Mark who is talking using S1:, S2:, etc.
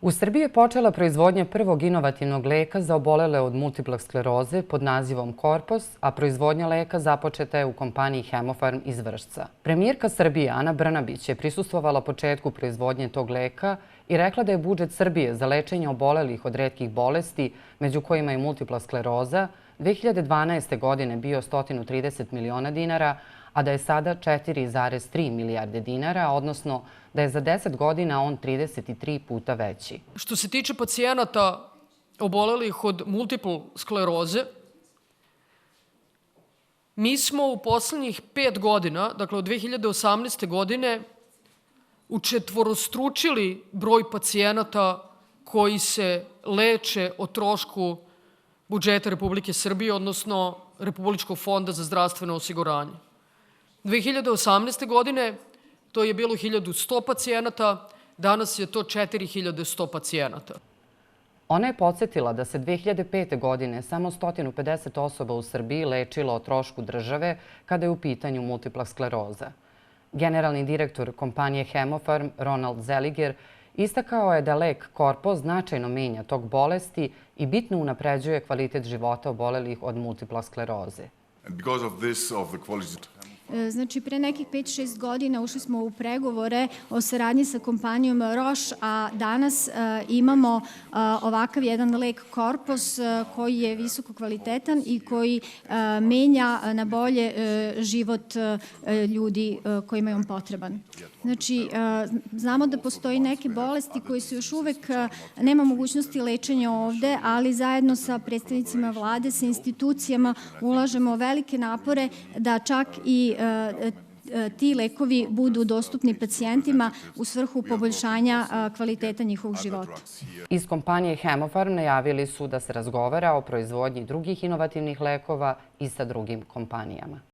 S1: U Srbiji je počela proizvodnja prvog inovativnog leka za obolele od multiple skleroze pod nazivom Korpos, a proizvodnja leka započeta je u kompaniji Hemofarm iz Vršca. Premijerka Srbije Ana Brnabić je prisustvovala početku proizvodnje tog leka i rekla da je budžet Srbije za lečenje obolelih od retkih bolesti, među kojima je multipla skleroza, 2012. godine bio 130 miliona dinara, a da je sada 4,3 milijarde dinara, odnosno da je za 10 godina on 33 puta veći.
S2: Što se tiče pacijenata obolelih od multiple skleroze, mi smo u poslednjih 5 godina, dakle od 2018. godine, učetvorostručili broj pacijenata koji se leče o trošku budžeta Republike Srbije, odnosno Republičkog fonda za zdravstveno osiguranje. 2018. godine to je bilo 1100 pacijenata, danas je to 4100 pacijenata.
S1: Ona je podsjetila da se 2005. godine samo 150 osoba u Srbiji lečilo o trošku države kada je u pitanju multipla skleroza. Generalni direktor kompanije Hemofarm, Ronald Zeliger, istakao je da lek Korpos značajno menja tok bolesti i bitno unapređuje kvalitet života obolelih od multipla skleroze.
S3: Znači, pre nekih 5-6 godina ušli smo u pregovore o saradnji sa kompanijom Roche, a danas imamo ovakav jedan lek Korpos koji je visoko kvalitetan i koji menja na bolje život ljudi kojima je on potreban. Znači, znamo da postoji neke bolesti koje su još uvek, nema mogućnosti lečenja ovde, ali zajedno sa predstavnicima vlade, sa institucijama ulažemo velike napore da čak i ti lekovi budu dostupni pacijentima u svrhu poboljšanja kvaliteta njihovog života.
S1: Iz kompanije Hemofarm najavili su da se razgovara o proizvodnji drugih inovativnih lekova i sa drugim kompanijama.